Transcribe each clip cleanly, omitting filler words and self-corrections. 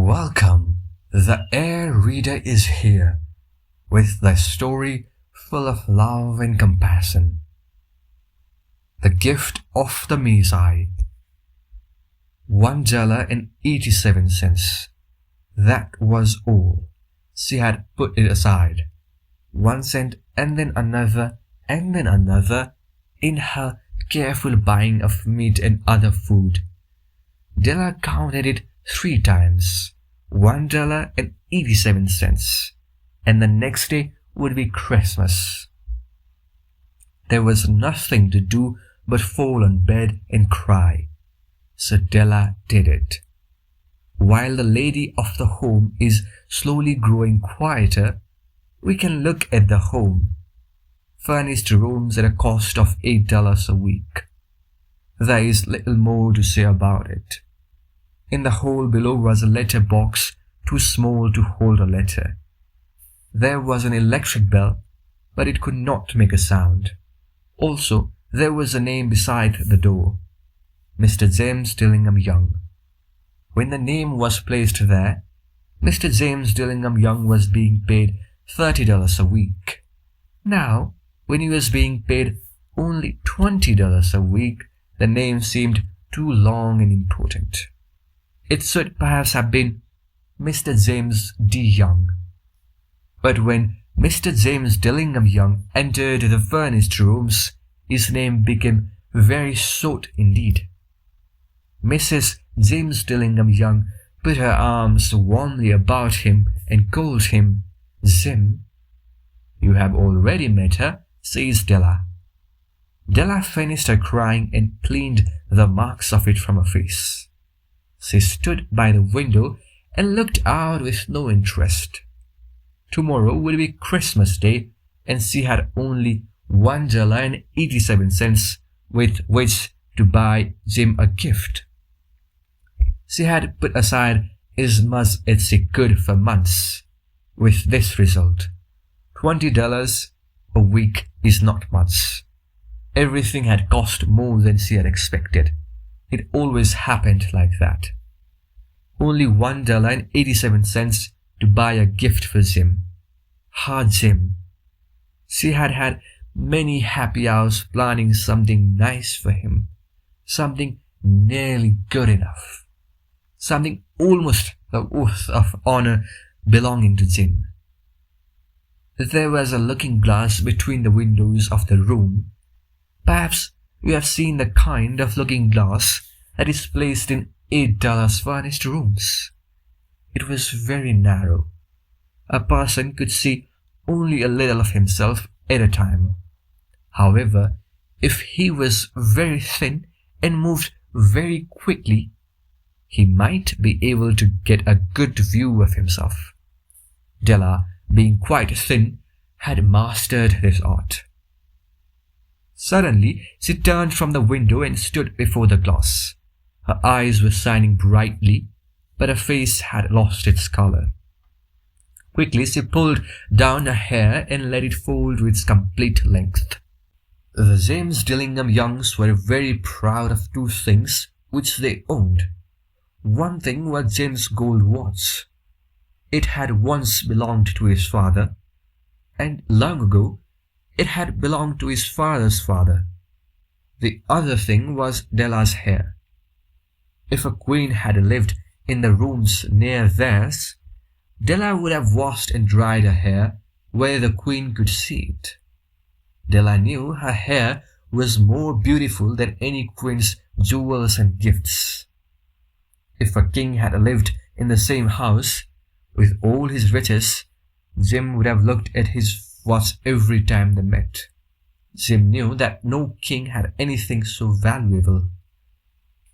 Welcome, the air reader is here, with the story full of love and compassion. The gift of the Magi. $1.87. That was all. She had put it aside. 1 cent and then another in her careful buying of meat and other food. Della counted it 3 times. $1.87. And the next day would be Christmas. There was nothing to do but fall on bed and cry. So Della did it. While the lady of the home is slowly growing quieter, we can look at the home. Furnished rooms at a cost of $8 a week. There is little more to say about it. In the hole below was a letter box too small to hold a letter. There was an electric bell, but it could not make a sound. Also, there was a name beside the door. Mr. James Dillingham Young. When the name was placed there, Mr. James Dillingham Young was being paid $30 a week. Now, when he was being paid only $20 a week, the name seemed too long and important. It should perhaps have been Mr. James D. Young. But when Mr. James Dillingham Young entered the furnished rooms, his name became very short indeed. Mrs. James Dillingham Young put her arms warmly about him and called him Jim. "You have already met her," says Della. Della finished her crying and cleaned the marks of it from her face. She stood by the window and looked out with no interest. Tomorrow would be Christmas Day, and she had only $1.87 with which to buy Jim a gift. She had put aside as much as she could for months, with this result. $20 a week is not much. Everything had cost more than she had expected. It always happened like that. Only $1.87 to buy a gift for Jim. Her Jim. She had had many happy hours planning something nice for him. Something nearly good enough. Something almost the oath of honor belonging to Jim. There was a looking glass between the windows of the room. Perhaps you have seen the kind of looking glass that is placed in $8 furnished rooms. It was very narrow. A person could see only a little of himself at a time. However, if he was very thin and moved very quickly, he might be able to get a good view of himself. Della, being quite thin, had mastered this art. Suddenly, she turned from the window and stood before the glass. Her eyes were shining brightly, but her face had lost its color. Quickly, she pulled down her hair and let it fall to its complete length. The James Dillingham Youngs were very proud of 2 things which they owned. One thing was Jim's gold watch. It had once belonged to his father, and long ago it had belonged to his father's father. The other thing was Della's hair. If a queen had lived in the rooms near theirs, Della would have washed and dried her hair where the queen could see it. Della knew her hair was more beautiful than any queen's jewels and gifts. If a king had lived in the same house, with all his riches, Jim would have looked at his watch every time they met. Jim knew that no king had anything so valuable.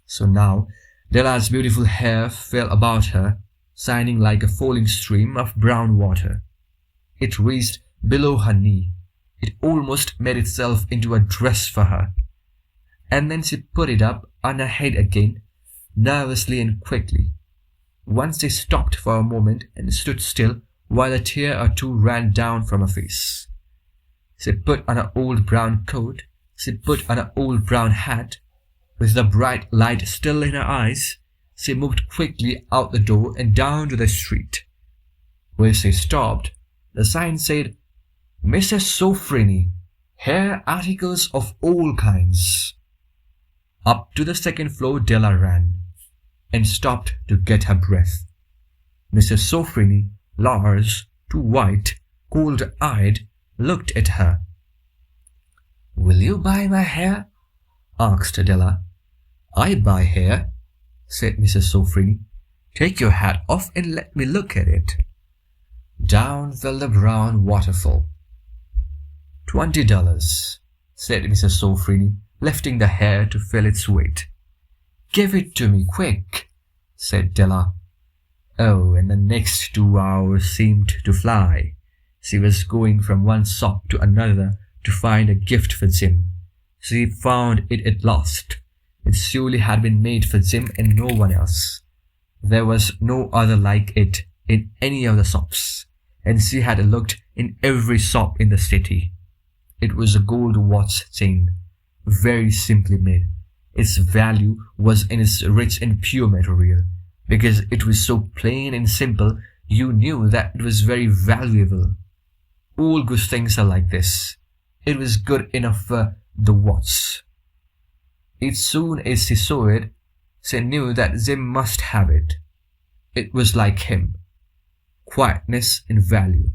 So now, Della's beautiful hair fell about her, shining like a falling stream of brown water. It reached below her knee. It almost made itself into a dress for her. And then she put it up on her head again, nervously and quickly. Once she stopped for a moment and stood still while a tear or two ran down from her face. She put on her old brown coat. She put on her old brown hat. With the bright light still in her eyes, she moved quickly out the door and down to the street. Where she stopped, the sign said, "Mrs. Sofrini, hair articles of all kinds." Up to the second floor Della ran, and stopped to get her breath. Mrs. Sofrini, Lars, too white, cold-eyed, looked at her. "Will you buy my hair?" asked Della. "I buy hair," said Mrs. Sofrini. "Take your hat off and let me look at it." Down fell the brown waterfall. $20, said Mrs. Sofrini, lifting the hair to feel its weight. "Give it to me, quick," said Della. Oh, and the next 2 hours seemed to fly. She was going from one shop to another to find a gift for Jim. She found it at last. It surely had been made for Jim and no one else. There was no other like it in any of the shops, and she had looked in every shop in the city. It was a gold watch chain, very simply made. Its value was in its rich and pure material. Because it was so plain and simple, you knew that it was very valuable. All good things are like this. It was good enough for the watch. As soon as she saw it, she knew that Jim must have it. It was like him. Quietness and value.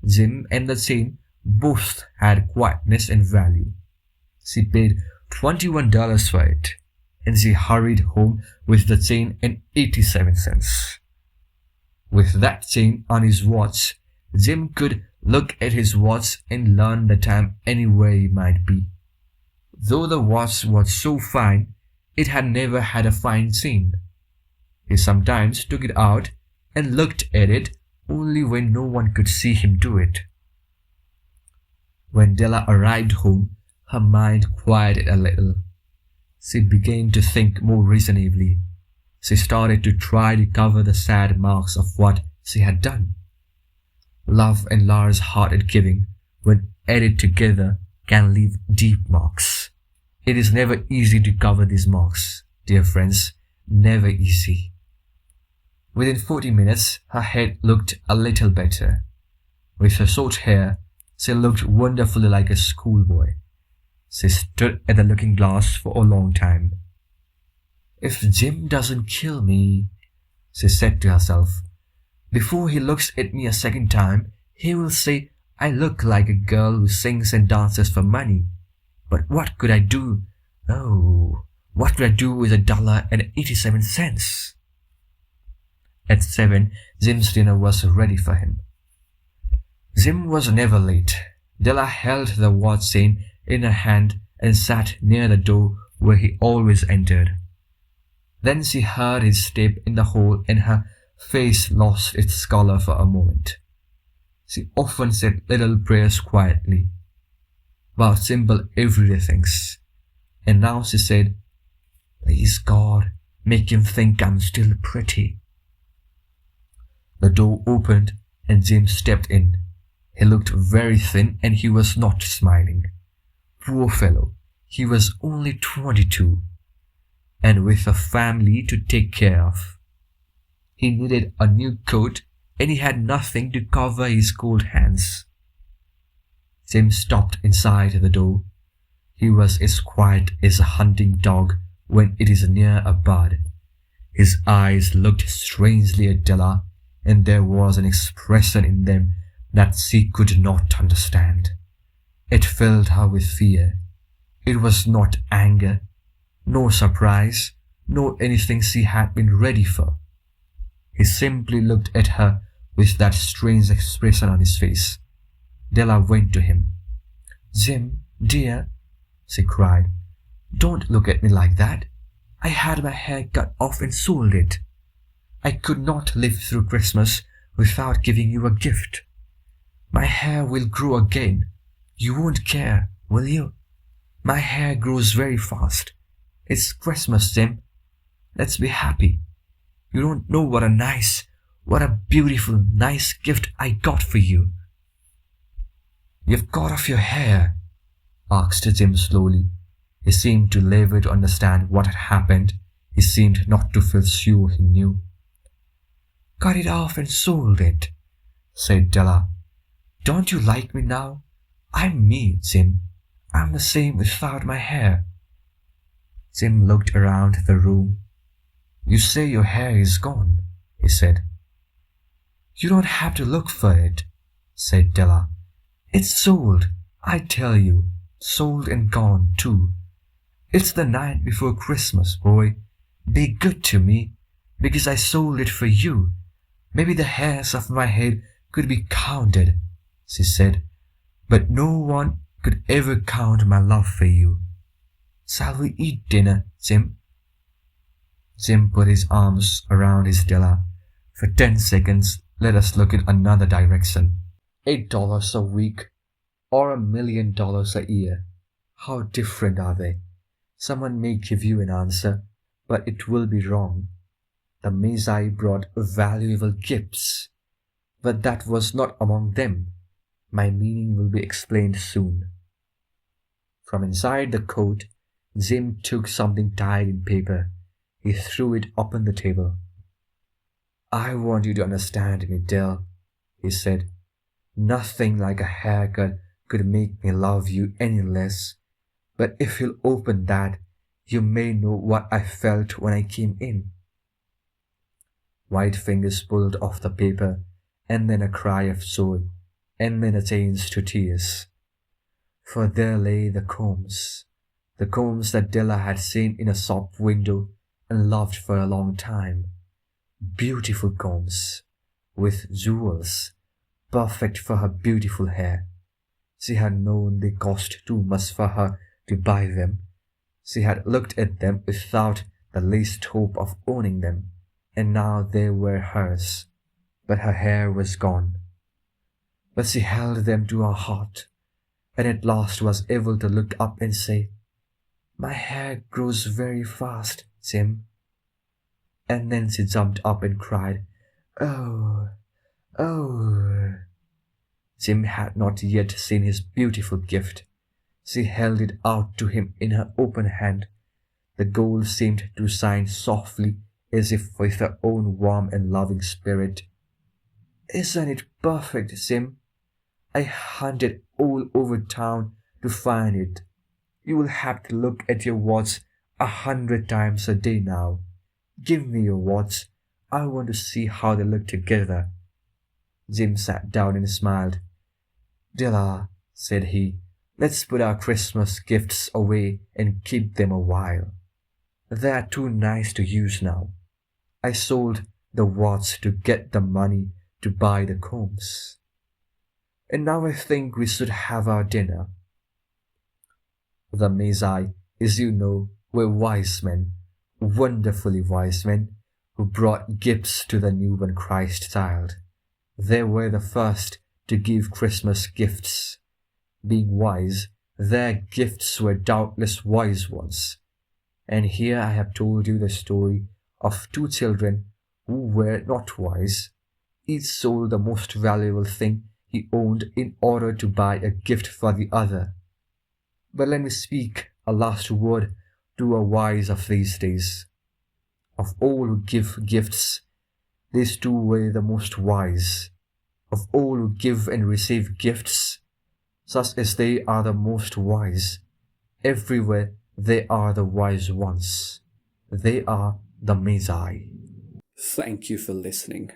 Jim and the chain both had quietness and value. She paid $21 for it, and she hurried home with the chain and 87 cents. With that chain on his watch, Jim could look at his watch and learn the time anywhere he might be. Though the watch was so fine, it had never had a fine chain. He sometimes took it out and looked at it only when no one could see him do it. When Della arrived home, her mind quieted a little. She began to think more reasonably. She started to try to cover the sad marks of what she had done. Love and large-hearted giving, when added together, can leave deep marks. It is never easy to cover these marks, dear friends, never easy. Within 40 minutes, her head looked a little better. With her short hair, she looked wonderfully like a schoolboy. She stood at the looking glass for a long time. "If Jim doesn't kill me," she said to herself, "before he looks at me a second time, he will say I look like a girl who sings and dances for money. But what could I do? Oh, what could I do with $1.87? At 7, Jim's dinner was ready for him. Jim was never late. Della held the watch chain in her hand and sat near the door where he always entered. Then she heard his step in the hall and her face lost its color for a moment. She often said little prayers quietly, about simple everyday things. And now she said, "Please God, make him think I'm still pretty." The door opened and Jim stepped in. He looked very thin and he was not smiling. Poor fellow, he was only 22, and with a family to take care of. He needed a new coat and he had nothing to cover his cold hands. Jim stopped inside the door. He was as quiet as a hunting dog when it is near a bird. His eyes looked strangely at Della, and there was an expression in them that she could not understand. It filled her with fear. It was not anger, nor surprise, nor anything she had been ready for. He simply looked at her with that strange expression on his face. Della went to him. "Jim, dear," she cried, "don't look at me like that. I had my hair cut off and sold it. I could not live through Christmas without giving you a gift. My hair will grow again. You won't care, will you? My hair grows very fast. It's Christmas, Jim. Let's be happy. You don't know what a beautiful, nice gift I got for you." "You've got off your hair?" asked Jim slowly. He seemed too labor to understand what had happened. He seemed not to feel sure he knew. "Cut it off and sold it," said Della. "Don't you like me now? I'm me, Jim. I'm the same without my hair." Jim looked around the room. "You say your hair is gone," he said. "You don't have to look for it," said Della. "It's sold, I tell you, sold and gone, too. It's the night before Christmas, boy. Be good to me, because I sold it for you. Maybe the hairs of my head could be counted," she said, "but no one could ever count my love for you. Shall we eat dinner, Jim?" Jim put his arms around his Della. "For 10 seconds, let us look in another direction. $8 a week or $1,000,000 a year. How different are they? Someone may give you an answer, but it will be wrong. The Magi brought valuable gifts, but that was not among them. My meaning will be explained soon." From inside the coat, Jim took something tied in paper. He threw it upon the table. "I want you to understand me, Dell," he said. "Nothing like a haircut could make me love you any less. But if you'll open that, you may know what I felt when I came in." White fingers pulled off the paper, and then a cry of joy, and then a change to tears. For there lay the combs that Della had seen in a shop window and loved for a long time. Beautiful combs, with jewels, perfect for her beautiful hair. She had known they cost too much for her to buy them. She had looked at them without the least hope of owning them, and now they were hers, but her hair was gone. But she held them to her heart, and at last was able to look up and say, "My hair grows very fast, Jim." And then she jumped up and cried, "Oh, oh." Jim had not yet seen his beautiful gift. She held it out to him in her open hand. The gold seemed to shine softly as if with her own warm and loving spirit. "Isn't it perfect, Jim? I hunted all over town to find it. You will have to look at your watch 100 times a day now. Give me your watch. I want to see how they look together." Jim sat down and smiled. "Della," said he, "let's put our Christmas gifts away and keep them a while. They are too nice to use now. I sold the watch to get the money to buy the combs. And now I think we should have our dinner." The Magi, as you know, were wise men, wonderfully wise men, who brought gifts to the newborn Christ child. They were the first to give Christmas gifts. Being wise, their gifts were doubtless wise ones. And here I have told you the story of 2 children who were not wise. Each sold the most valuable thing he owned in order to buy a gift for the other. But let me speak a last word to a wise of these days. Of all who give gifts, these 2 were the most wise. Of all who give and receive gifts, such as they are the most wise. Everywhere they are the wise ones. They are the Magi. Thank you for listening.